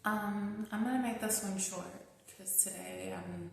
I'm gonna make this one short because today I'm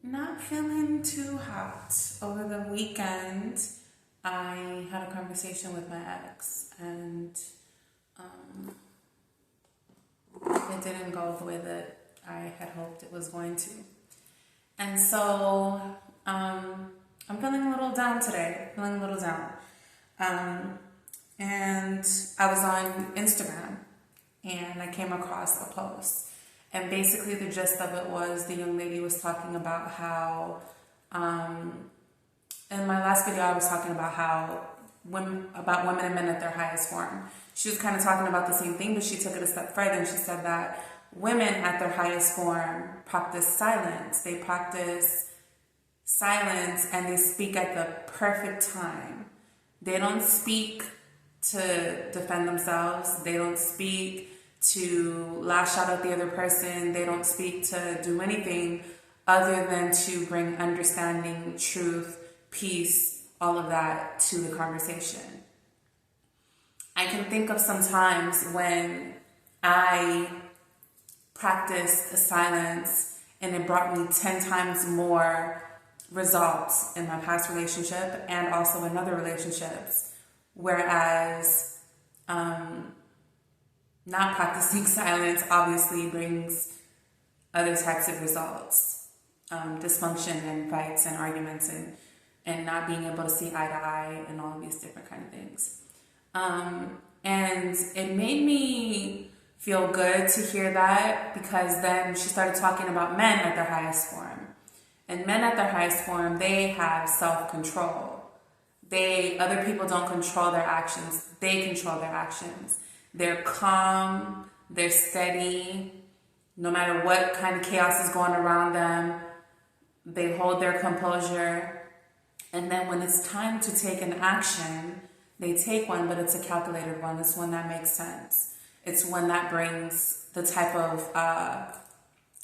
not feeling too hot. Over the weekend, I had a conversation with my ex, and um, it didn't go the way that I had hoped it was going to. And so I'm feeling a little down today, feeling a little down. Um, and I was on Instagram and I came across a post. And basically, the gist of it was the young lady was talking about how, in my last video, I was talking about how women and men at their highest form. She was kind of talking about the same thing, but she took it a step further and she said that women at their highest form practice silence. They practice silence and they speak at the perfect time. They don't speak to defend themselves. They don't speak to lash out at the other person. They don't speak to do anything other than to bring understanding, truth, peace, all of that to the conversation. I can think of some times when I practiced silence and it brought me 10 times more results in my past relationship and also in other relationships. Whereas not practicing silence obviously brings other types of results, dysfunction and fights and arguments and not being able to see eye to eye and all of these different kind of things. And it made me feel good to hear that because then she started talking about men at their highest form. And men at their highest form, they have self-control. Other people don't control their actions. They control their actions. They're calm, they're steady. No matter what kind of chaos is going around them, they hold their composure. And then when it's time to take an action, they take one, but it's a calculated one. It's one that makes sense. It's one that brings the type of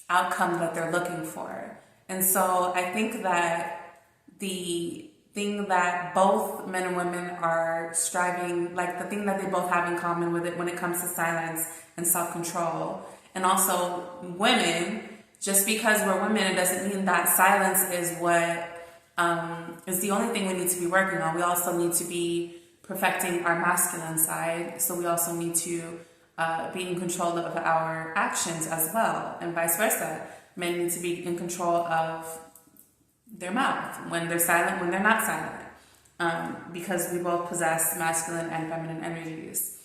outcome that they're looking for. And so I think that the thing that both men and women are striving, like the thing that they both have in common with it when it comes to silence and self-control, and also women, just because we're women, it doesn't mean that silence is what is the only thing we need to be working on. We also need to be perfecting our masculine side, so we also need to be in control of our actions as well, and vice versa. Men need to be in control of their mouth when they're silent, when they're not silent, because we both possess masculine and feminine energies.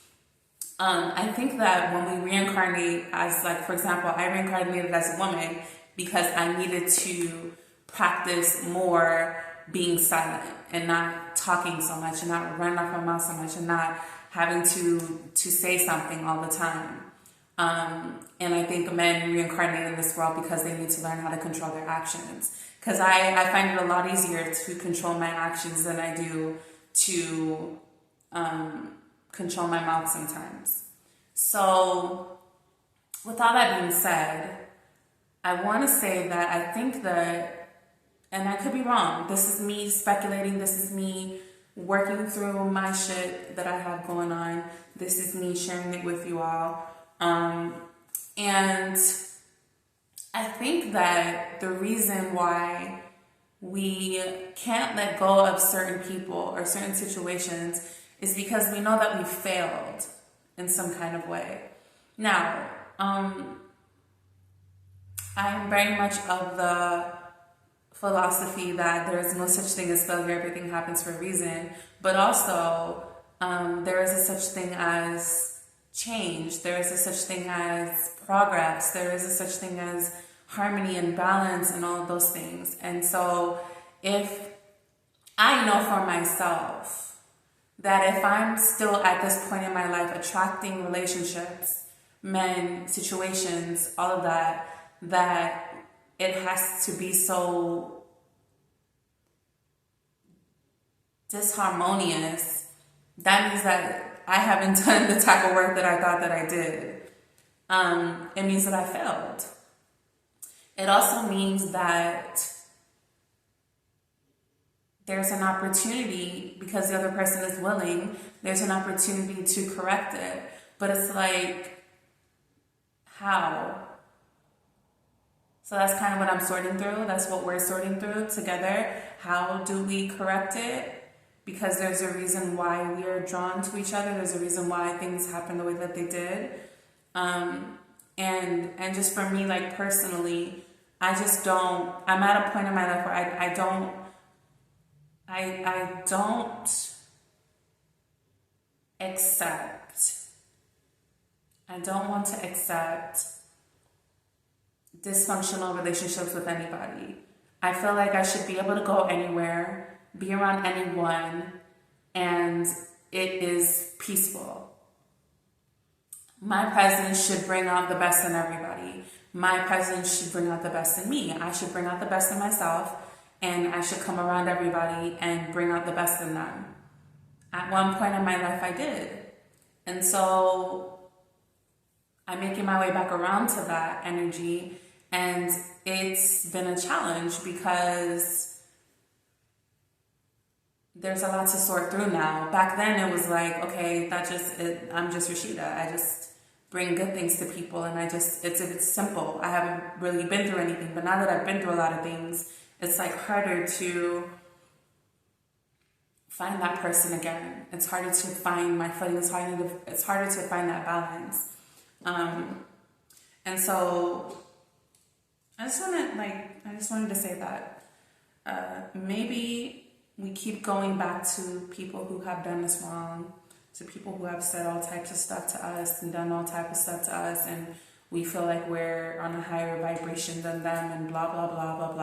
I think that when we reincarnate as, like, for example, I reincarnated as a woman because I needed to practice more being silent and not talking so much and not running off my mouth so much and not having to say something all the time. And I think men reincarnate in this world because they need to learn how to control their actions. Because I find it a lot easier to control my actions than I do to control my mouth sometimes. So, with all that being said, I want to say that I think that, and I could be wrong, this is me speculating, this is me working through my shit that I have going on, this is me sharing it with you all. And I think that the reason why we can't let go of certain people or certain situations is because we know that we failed in some kind of way. Now, I'm very much of the philosophy that there is no such thing as failure, everything happens for a reason, but also there is a such thing as change, there is a such thing as progress, there is a such thing as harmony and balance and all of those things. And so if I know for myself that if I'm still at this point in my life attracting relationships, men, situations, all of that, that it has to be so disharmonious, that means that I haven't done the type of work that I thought that I did. It means that I failed. It also means that there's an opportunity, because the other person is willing, there's an opportunity to correct it. But it's like, How? So that's kind of what I'm sorting through. That's what we're sorting through together. How do we correct it? Because there's a reason why we are drawn to each other. There's a reason why things happen the way that they did. And just for me, like personally, I just don't, I'm at a point in my life where I don't accept, I don't want to accept dysfunctional relationships with anybody. I feel like I should be able to go anywhere, be around anyone, and it is peaceful. My presence should bring out the best in everybody. My presence should bring out the best in me. I should bring out the best in myself, and I should come around everybody and bring out the best in them. At one point in my life, I did. And so I'm making my way back around to that energy, and it's been a challenge because there's a lot to sort through now. Back then it was like, okay, I'm just Rashida. I just bring good things to people, and it's simple. I haven't really been through anything, but now that I've been through a lot of things, it's like harder to find that person again. It's harder to find my footing. It's harder to find that balance. And so I just wanted to say that maybe we keep going back to people who have done us wrong, to people who have said all types of stuff to us and done all types of stuff to us, and we feel like we're on a higher vibration than them, and blah blah blah blah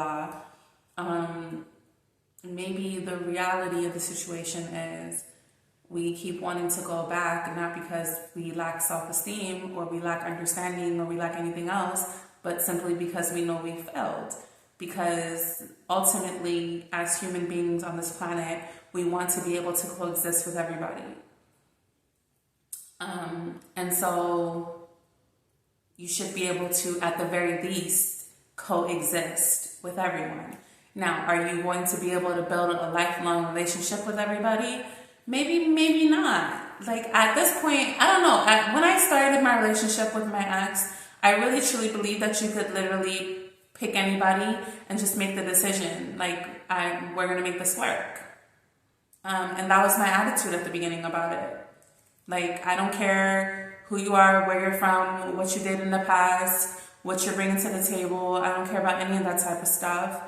blah. Maybe the reality of the situation is we keep wanting to go back, not because we lack self-esteem or we lack understanding or we lack anything else, but simply because we know we failed. Because ultimately, as human beings on this planet, we want to be able to coexist with everybody. And so you should be able to, at the very least, coexist with everyone. Now, are you going to be able to build a lifelong relationship with everybody? Maybe, maybe not. Like at this point, I don't know. When I started my relationship with my ex, I really truly believed that you could literally pick anybody and just make the decision. Like, we're going to make this work. And that was my attitude at the beginning about it. Like, I don't care who you are, where you're from, what you did in the past, what you're bringing to the table. I don't care about any of that type of stuff.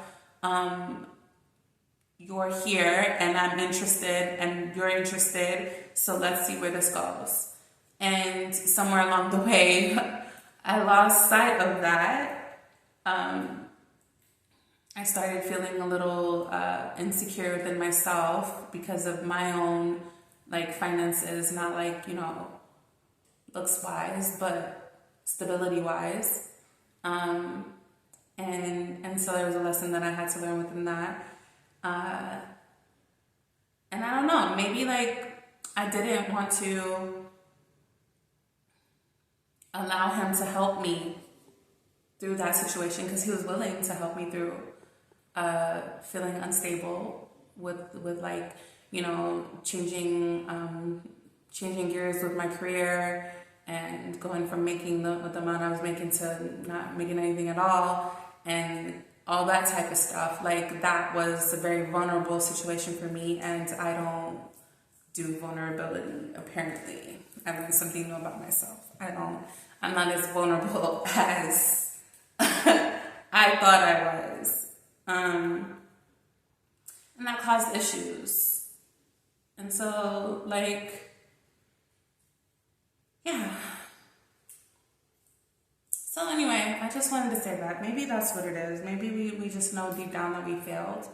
You're here and I'm interested and you're interested, so let's see where this goes. And somewhere along the way, I lost sight of that. I started feeling a little insecure within myself because of my own finances, not looks wise, but stability wise. And so there was a lesson that I had to learn within that. And I don't know, maybe I didn't want to allow him to help me through that situation because he was willing to help me through feeling unstable with changing gears with my career and going from making the amount I was making to not making anything at all, and all that type of stuff. That was a very vulnerable situation for me, and I don't do vulnerability, apparently. I learned something new about myself. I'm not as vulnerable as I thought I was. And that caused issues. And so, yeah. So anyway, I just wanted to say that. Maybe that's what it is. Maybe we just know deep down that we failed.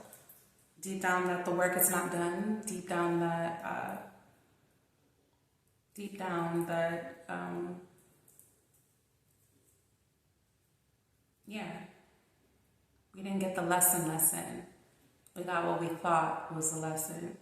Deep down that the work is not done. Deep down that, we didn't get the lesson. We got what we thought was a lesson.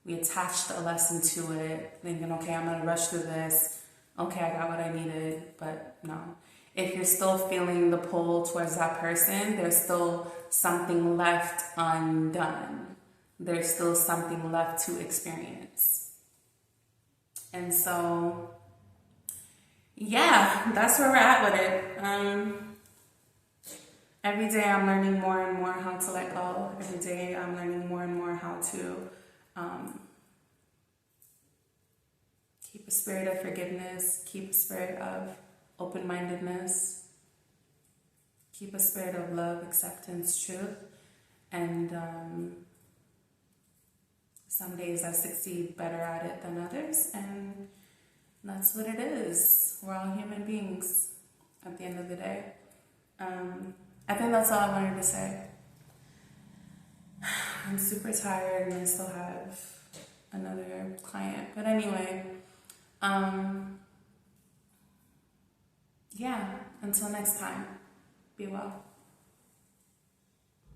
We attached a lesson to it, thinking, okay, I'm going to rush through this. Okay, I got what I needed, but no. If you're still feeling the pull towards that person, there's still something left undone. There's still something left to experience. And so, yeah, that's where we're at with it. Every day I'm learning more and more how to let go. Every day I'm learning more and more how to um, keep a spirit of forgiveness, keep a spirit of open-mindedness, keep a spirit of love, acceptance, truth. And some days I succeed better at it than others, and that's what it is. We're all human beings at the end of the day. I think that's all I wanted to say. I'm super tired and I still have another client. But anyway, yeah, until next time, be well.